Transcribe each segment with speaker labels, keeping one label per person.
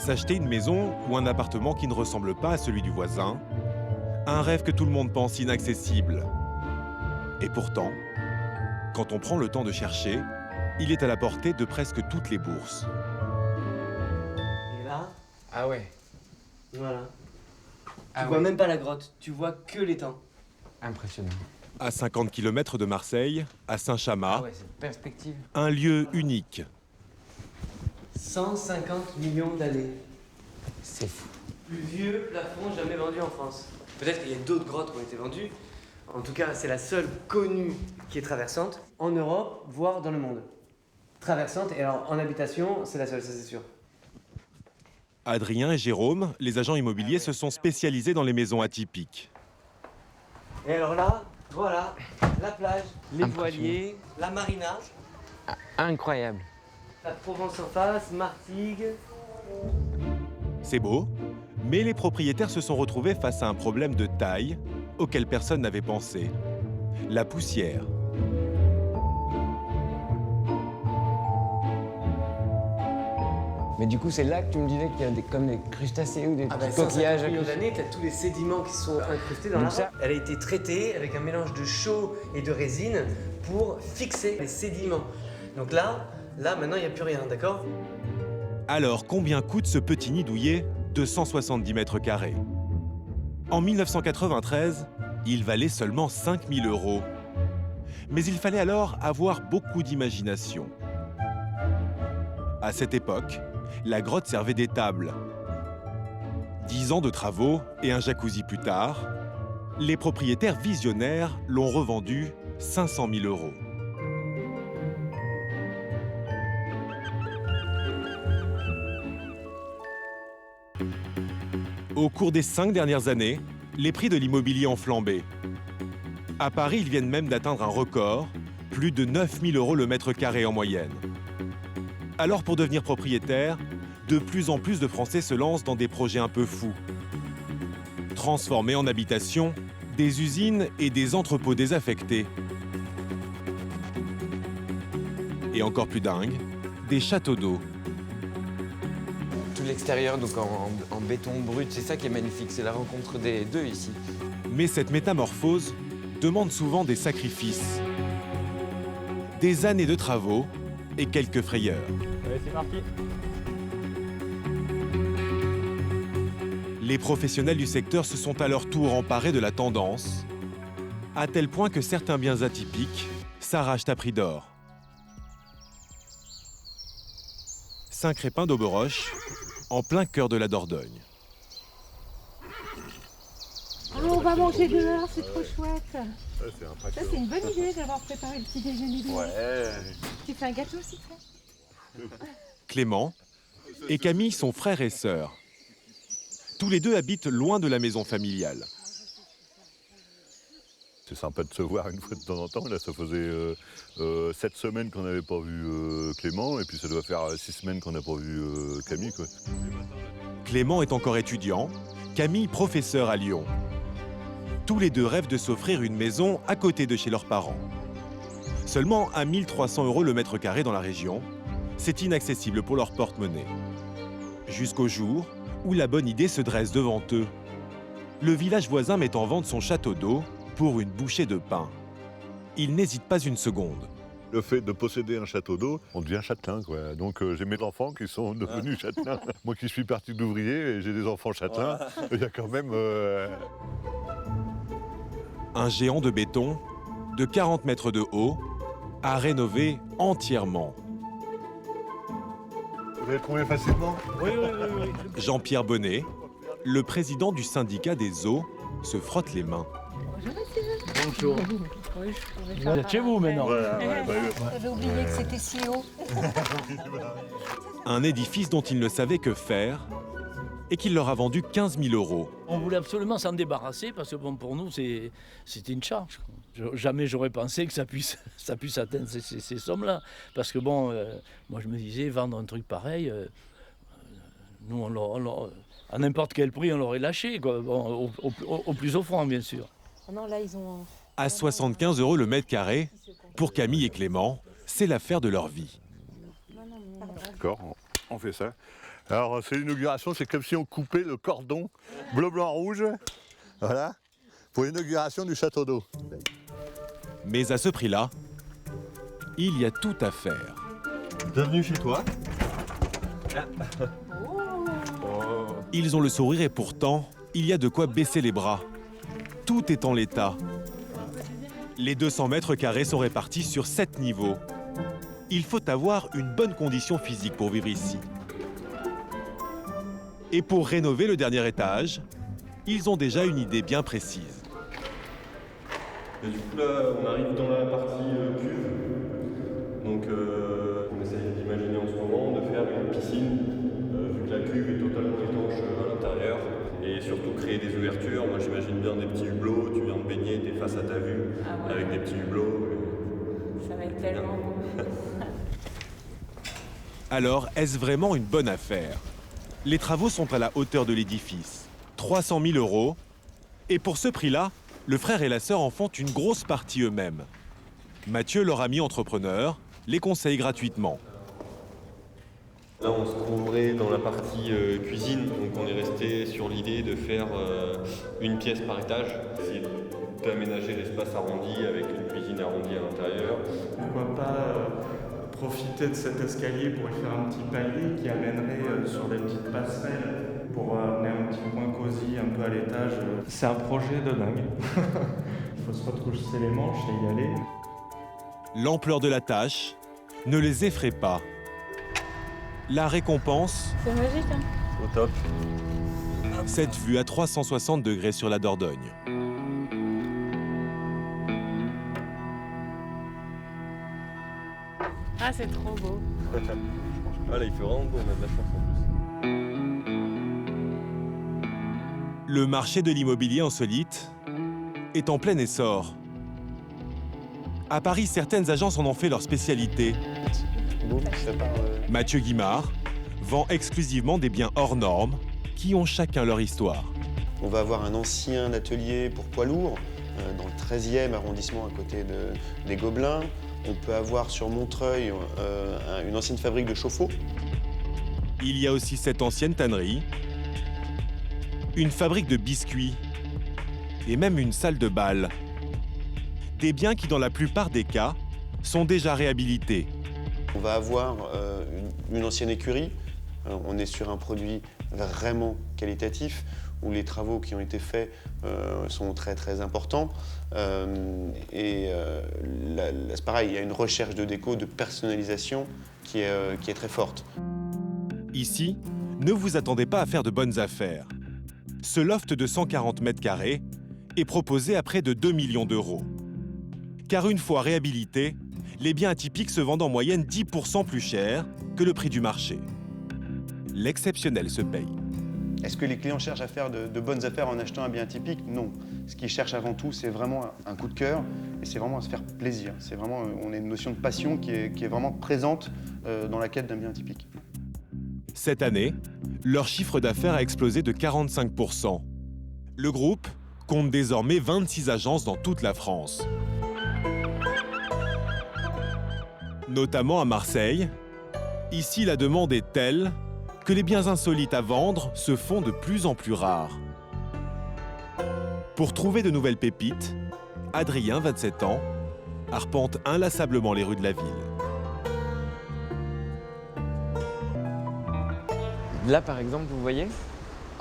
Speaker 1: S'acheter une maison ou un appartement qui ne ressemble pas à celui du voisin, un rêve que tout le monde pense inaccessible. Et pourtant, quand on prend le temps de chercher, il est à la portée de presque toutes les bourses.
Speaker 2: Et là,
Speaker 3: Ah ouais,
Speaker 2: voilà.
Speaker 3: Ah
Speaker 2: Tu vois
Speaker 3: ouais.
Speaker 2: même pas la grotte, tu vois que l'étang.
Speaker 3: Impressionnant.
Speaker 1: À 50 km de Marseille, à Saint-Chamas,
Speaker 3: Ah ouais, cette perspective.
Speaker 1: un lieu unique.
Speaker 2: 150 millions d'années.
Speaker 3: C'est fou.
Speaker 2: Plus vieux plafond jamais vendu en France. Peut-être qu'il y a d'autres grottes qui ont été vendues. En tout cas, c'est la seule connue qui est traversante en Europe, voire dans le monde. Traversante, et alors en habitation, c'est la seule, ça c'est sûr.
Speaker 1: Adrien et Jérôme, les agents immobiliers, se sont spécialisés dans les maisons atypiques.
Speaker 2: Et alors là, voilà, la plage, les
Speaker 3: Impressionnant.
Speaker 2: voiliers, la marina,
Speaker 3: Incroyable.
Speaker 2: la Provence en face, Martigues.
Speaker 1: C'est beau, mais les propriétaires se sont retrouvés face à un problème de taille auquel personne n'avait pensé. La poussière.
Speaker 3: Mais du coup, c'est là que tu me disais qu'il y a comme des crustacés ou des
Speaker 2: Ah ben,
Speaker 3: petits coquillages.
Speaker 2: 150 millions d'années, tu as tous les sédiments qui sont incrustés dans
Speaker 3: Donc
Speaker 2: la
Speaker 3: ça-
Speaker 2: roche. Elle a été traitée avec un mélange de chaux et de résine pour fixer les sédiments. Donc là maintenant, il n'y a plus rien, d'accord?
Speaker 1: Alors, combien coûte ce petit nid douillet de 170 mètres carrés? En 1993, il valait seulement 5 000 €. Mais il fallait alors avoir beaucoup d'imagination. À cette époque, la grotte servait d'étable. 10 ans de travaux et un jacuzzi plus tard, les propriétaires visionnaires l'ont revendu 500 000 €. Au cours des 5 dernières années, les prix de l'immobilier ont flambé. À Paris, ils viennent même d'atteindre un record, plus de 9 000 € le mètre carré en moyenne. Alors pour devenir propriétaire, de plus en plus de Français se lancent dans des projets un peu fous. Transformer en habitation des usines et des entrepôts désaffectés. Et encore plus dingue, des châteaux d'eau.
Speaker 3: Tout l'extérieur, donc en béton brut, c'est ça qui est magnifique. C'est la rencontre des deux ici.
Speaker 1: Mais cette métamorphose demande souvent des sacrifices. Des années de travaux et quelques frayeurs.
Speaker 4: Allez, c'est parti.
Speaker 1: Les professionnels du secteur se sont à leur tour emparés de la tendance, à tel point que certains biens atypiques s'arrachent à prix d'or. Saint-Crépin d'Auberoche, en plein cœur de la Dordogne.
Speaker 5: Ah, on va manger dehors, c'est trop chouette. Ça,
Speaker 6: c'est impactant.
Speaker 5: c'est une bonne idée d'avoir préparé le petit déjeuner dehors.
Speaker 6: Ouais.
Speaker 5: Tu fais un gâteau aussi, toi?
Speaker 1: Clément et Camille sont frères et sœurs. Tous les deux habitent loin de la maison familiale.
Speaker 6: C'est sympa de se voir une fois de temps en temps. Là, ça faisait 7 semaines qu'on n'avait pas vu Clément, et puis ça doit faire 6 semaines qu'on n'a pas vu Camille, quoi.
Speaker 1: Clément est encore étudiant, Camille professeur à Lyon. Tous les deux rêvent de s'offrir une maison à côté de chez leurs parents. Seulement à 1 300 € le mètre carré dans la région, c'est inaccessible pour leur porte-monnaie. Jusqu'au jour où la bonne idée se dresse devant eux. Le village voisin met en vente son château d'eau pour une bouchée de pain. Il n'hésite pas une seconde.
Speaker 6: Le fait de posséder un château d'eau, on devient châtelain, quoi. Donc j'ai mes enfants qui sont devenus châtelains. Moi qui suis parti d'ouvrier et j'ai des enfants châtelains, il y a quand même...
Speaker 1: Un géant de béton de 40 mètres de haut à rénover entièrement.
Speaker 6: Vous avez trouvé facilement?
Speaker 4: Oui.
Speaker 1: Jean-Pierre Bonnet, le président du syndicat des eaux, se frotte les mains.
Speaker 4: Bonjour. Vous êtes chez vous maintenant.
Speaker 6: Voilà,
Speaker 5: J'avais oublié que c'était si haut.
Speaker 1: Un édifice dont il ne savait que faire et qu'il leur a vendu 15 000 €.
Speaker 4: On voulait absolument s'en débarrasser parce que bon, pour nous, c'était une charge. Jamais j'aurais pensé que ça puisse atteindre ces sommes-là. Parce que bon, moi je me disais, vendre un truc pareil, nous, à n'importe quel prix, on l'aurait lâché, quoi. Bon, au plus offrant, bien sûr.
Speaker 5: Non, là, ils ont...
Speaker 1: À 75 € le mètre carré, pour Camille et Clément, c'est l'affaire de leur vie.
Speaker 6: D'accord. On fait ça. Alors c'est l'inauguration, c'est comme si on coupait le cordon bleu, blanc, rouge. Voilà. Pour l'inauguration du château d'eau.
Speaker 1: Mais à ce prix-là, il y a tout à faire.
Speaker 7: Bienvenue chez toi.
Speaker 1: Ils ont le sourire et pourtant, il y a de quoi baisser les bras. Tout est en l'état. Les 200 mètres carrés sont répartis sur 7 niveaux. Il faut avoir une bonne condition physique pour vivre ici. Et pour rénover le dernier étage, ils ont déjà une idée bien précise.
Speaker 7: Et du coup là, on arrive dans la partie cuve. Donc on essaye d'imaginer en ce moment de faire une piscine, vu que la cuve est totalement étanche à l'intérieur. Et surtout créer des ouvertures. Moi j'imagine bien des petits hublots, tu viens de baigner, t'es face à ta vue, avec des petits hublots.
Speaker 8: Ça va être tellement beau.
Speaker 1: Alors, est-ce vraiment une bonne affaire? Les travaux sont à la hauteur de l'édifice, 300 000 €. Et pour ce prix-là, le frère et la sœur en font une grosse partie eux-mêmes. Mathieu, leur ami entrepreneur, les conseille gratuitement.
Speaker 7: Là on se trouverait dans la partie cuisine, donc on est resté sur l'idée de faire une pièce par étage, essayer d'aménager l'espace arrondi avec une cuisine arrondie à l'intérieur.
Speaker 9: Pourquoi pas profiter de cet escalier pour y faire un petit palier qui amènerait sur des petites passerelles pour amener un petit coin cosy un peu à l'étage. C'est un projet de dingue. Il faut se retrousser les manches et y aller.
Speaker 1: L'ampleur de la tâche ne les effraie pas. La récompense,
Speaker 8: C'est magique, hein?
Speaker 7: Au top.
Speaker 1: cette vue à 360 degrés sur la Dordogne.
Speaker 8: Ah, c'est trop beau.
Speaker 7: Ah là il fait vraiment beau, on a de la chance en plus.
Speaker 1: Le marché de l'immobilier insolite est en plein essor. À Paris, certaines agences en ont fait leur spécialité. Mathieu Guimard vend exclusivement des biens hors normes qui ont chacun leur histoire.
Speaker 10: On va avoir un ancien atelier pour poids lourds dans le 13e arrondissement à côté des Gobelins. On peut avoir sur Montreuil une ancienne fabrique de chauffe-eau.
Speaker 1: Il y a aussi cette ancienne tannerie, une fabrique de biscuits et même une salle de bal. Des biens qui, dans la plupart des cas, sont déjà réhabilités.
Speaker 10: On va avoir une ancienne écurie. On est sur un produit vraiment qualitatif où les travaux qui ont été faits sont très très importants. C'est pareil, il y a une recherche de déco, de personnalisation qui est très forte.
Speaker 1: Ici, ne vous attendez pas à faire de bonnes affaires. Ce loft de 140 mètres carrés est proposé à près de 2 millions d'euros. Car une fois réhabilités, les biens atypiques se vendent en moyenne 10% plus cher que le prix du marché. L'exceptionnel se paye.
Speaker 10: Est-ce que les clients cherchent à faire de bonnes affaires en achetant un bien typique? Non. Ce qu'ils cherchent avant tout, c'est vraiment un coup de cœur et c'est vraiment à se faire plaisir. On a une notion de passion qui est vraiment présente dans la quête d'un bien typique.
Speaker 1: Cette année, leur chiffre d'affaires a explosé de 45%. Le groupe compte désormais 26 agences dans toute la France. Notamment à Marseille. Ici, la demande est telle que les biens insolites à vendre se font de plus en plus rares. Pour trouver de nouvelles pépites, Adrien, 27 ans, arpente inlassablement les rues de la ville.
Speaker 3: Là, par exemple, vous voyez,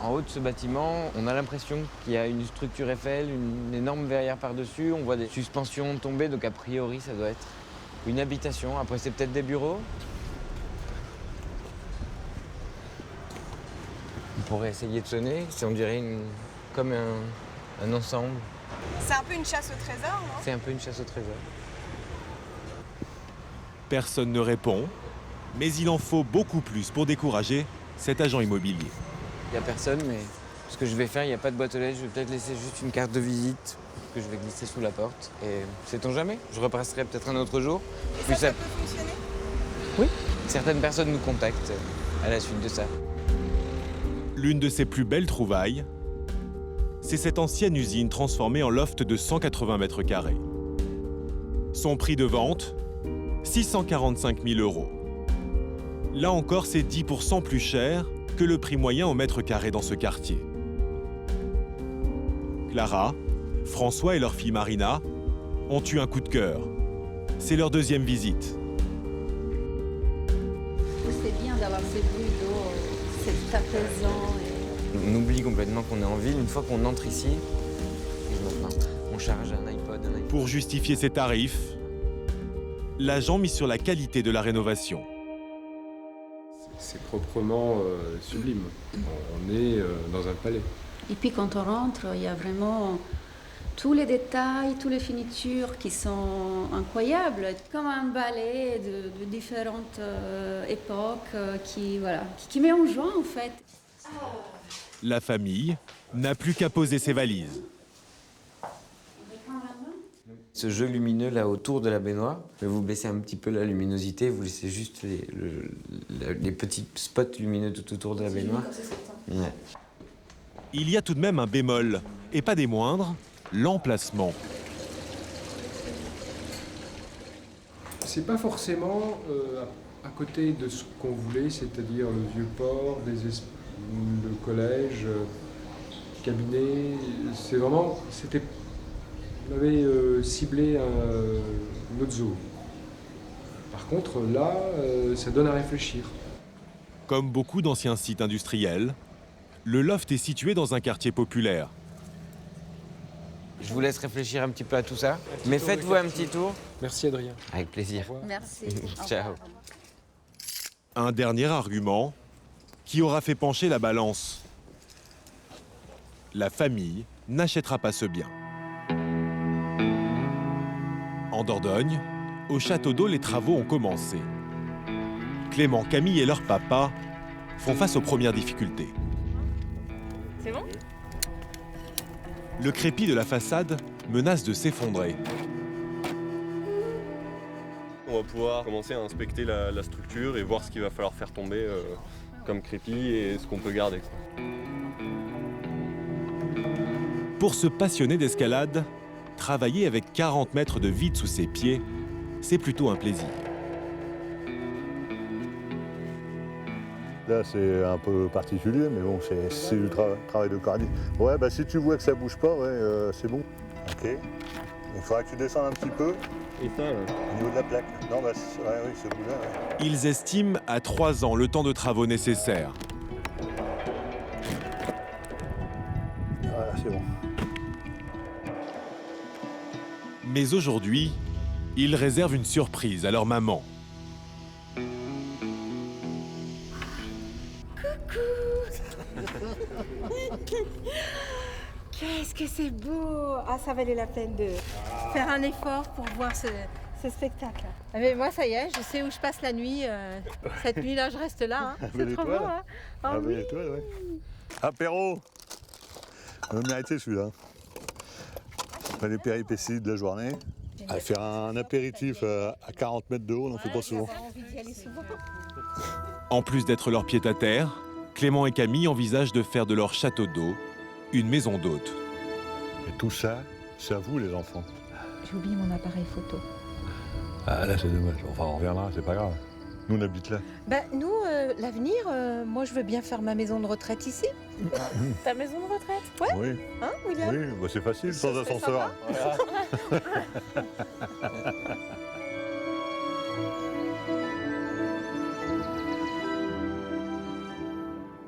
Speaker 3: en haut de ce bâtiment, on a l'impression qu'il y a une structure Eiffel, une énorme verrière par-dessus. On voit des suspensions tomber, donc a priori, ça doit être une habitation. Après, c'est peut-être des bureaux. On pourrait essayer de sonner. On dirait comme un ensemble.
Speaker 11: C'est un peu une chasse au trésor, non?
Speaker 3: C'est un peu une chasse au trésor.
Speaker 1: Personne ne répond, mais il en faut beaucoup plus pour décourager cet agent immobilier.
Speaker 3: Il n'y a personne, mais ce que je vais faire, il n'y a pas de boîte aux lettres. Je vais peut-être laisser juste une carte de visite que je vais glisser sous la porte. Et sait-on jamais, je repasserai peut-être un autre jour.
Speaker 11: Et ça peut fonctionner?
Speaker 3: Oui, certaines personnes nous contactent à la suite de ça.
Speaker 1: L'une de ses plus belles trouvailles, c'est cette ancienne usine transformée en loft de 180 mètres carrés. Son prix de vente, 645 000 €. Là encore, c'est 10% plus cher que le prix moyen au mètre carré dans ce quartier. Clara, François et leur fille Marina ont eu un coup de cœur. C'est leur deuxième visite.
Speaker 5: C'est bien d'avoir ces bruits d'eau, c'est apaisant.
Speaker 3: On oublie complètement qu'on est en ville. Une fois qu'on entre ici, on charge un iPod.
Speaker 1: Pour justifier ces tarifs, l'agent mise sur la qualité de la rénovation.
Speaker 12: C'est proprement sublime. On est dans un palais.
Speaker 5: Et puis quand on rentre, il y a vraiment tous les détails, toutes les finitures qui sont incroyables, comme un ballet de différentes époques qui met en joie en fait.
Speaker 1: La famille n'a plus qu'à poser ses valises.
Speaker 3: Ce jeu lumineux là autour de la baignoire, vous baissez un petit peu la luminosité, vous laissez juste les petits spots lumineux tout autour de la baignoire. Ouais.
Speaker 1: Il y a tout de même un bémol, et pas des moindres, l'emplacement.
Speaker 12: C'est pas forcément à côté de ce qu'on voulait, c'est-à-dire le vieux port, le collège, cabinet. C'est vraiment, on avait ciblé une autre zone. Par contre, là, ça donne à réfléchir.
Speaker 1: Comme beaucoup d'anciens sites industriels, le loft est situé dans un quartier populaire.
Speaker 3: Je vous laisse réfléchir un petit peu à tout ça, mais faites-vous un petit tour.
Speaker 12: Merci Adrien.
Speaker 3: Avec plaisir.
Speaker 5: Merci.
Speaker 3: Ciao.
Speaker 1: Un dernier argument qui aura fait pencher la balance. La famille n'achètera pas ce bien. En Dordogne, au château d'eau, les travaux ont commencé. Clément, Camille et leur papa font face aux premières difficultés.
Speaker 8: C'est bon?
Speaker 1: Le crépi de la façade menace de s'effondrer.
Speaker 7: On va pouvoir commencer à inspecter la structure et voir ce qu'il va falloir faire tomber comme crépi et ce qu'on peut garder.
Speaker 1: Pour ce passionné d'escalade, travailler avec 40 mètres de vide sous ses pieds, c'est plutôt un plaisir.
Speaker 6: Là, c'est un peu particulier, mais bon, c'est du travail de cardio. Ouais, bah si tu vois que ça bouge pas, ouais, c'est bon. Ok. Il faudra que tu descendes un petit peu.
Speaker 7: Et ça, là.
Speaker 6: Au niveau de la plaque. Non, bah, oui, c'est bout là. Ouais.
Speaker 1: Ils estiment à 3 ans le temps de travaux nécessaires.
Speaker 6: Voilà, c'est bon.
Speaker 1: Mais aujourd'hui, ils réservent une surprise à leur maman.
Speaker 11: Qu'est-ce que c'est beau! Ah, ça valait la peine de faire un effort pour voir ce spectacle. Ah, mais moi, ça y est, je sais où je passe la nuit. Cette nuit-là, je reste là. Hein. C'est trop beau. Hein. Oh,
Speaker 6: Ah,
Speaker 11: oui.
Speaker 6: étoile, ouais. Apéro! On va mériter celui-là. Après les péripéties de la journée, à faire un apéritif à 40 mètres de haut, on n'en fait pas souvent.
Speaker 11: J'ai envie d'y aller souvent.
Speaker 1: En plus d'être leur pied-à-terre, Clément et Camille envisagent de faire de leur château d'eau une maison d'hôte.
Speaker 6: Et tout ça, c'est à vous les enfants.
Speaker 11: J'ai oublié mon appareil photo.
Speaker 6: Ah là c'est dommage, enfin on reviendra, c'est pas grave. Nous on habite là.
Speaker 11: Ben, nous, l'avenir, moi je veux bien faire ma maison de retraite ici.
Speaker 8: Ta maison de retraite?
Speaker 11: Ouais.
Speaker 6: Oui,
Speaker 11: Hein, William?
Speaker 6: oui, bah, c'est facile sans
Speaker 11: serait
Speaker 6: ascenseur.
Speaker 11: sympa.